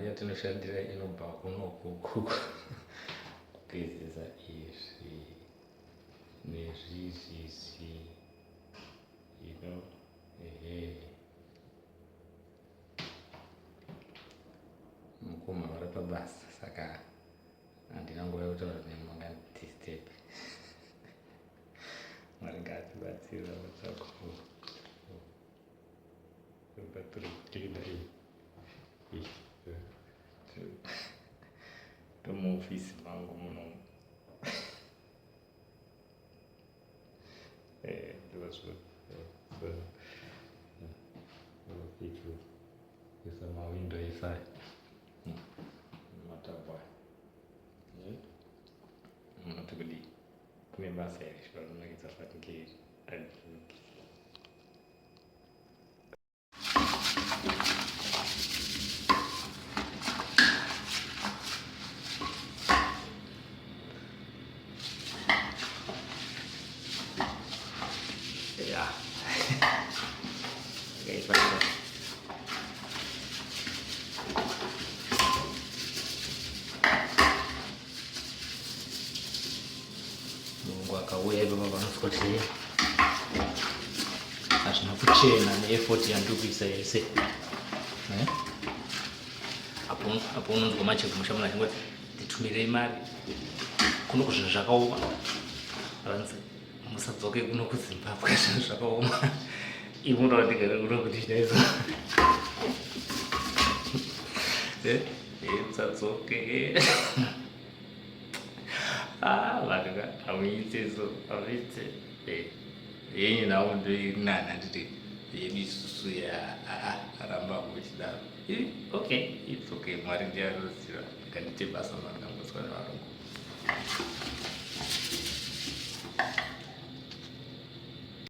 mari yatinoshandira inobva kuno kugezesa izvi nezvizvizvi mukoma vari pabasa saka handina nguva yekutaura nemangandisitep mwari ngatibatsira matsvako tomuofisi mangu muno kuisa mawindo esai matabwa munoti kudi kune basa here zvarinakidza fatingeri aivuki mungu akauya ipapa panoswa kuti hazvina kuchena neeffort yandiri kuisa yese apo unonzwa macheko mushamuna achingoti nditumirei mari kuno kuzvinhu zvakaoma ranzi musadzoke kuno kuzimbabwe zvinhu zvakaoma ivo ndavandigara kuno kuti chinaizo musadzoke vanhu hamuiteso hamuite yenyu navo ndoinana nditi yedu isusu aramba muchidaro okay, it's okay, mwari ndianoziva ndikandite basa mandangotswa nevarungu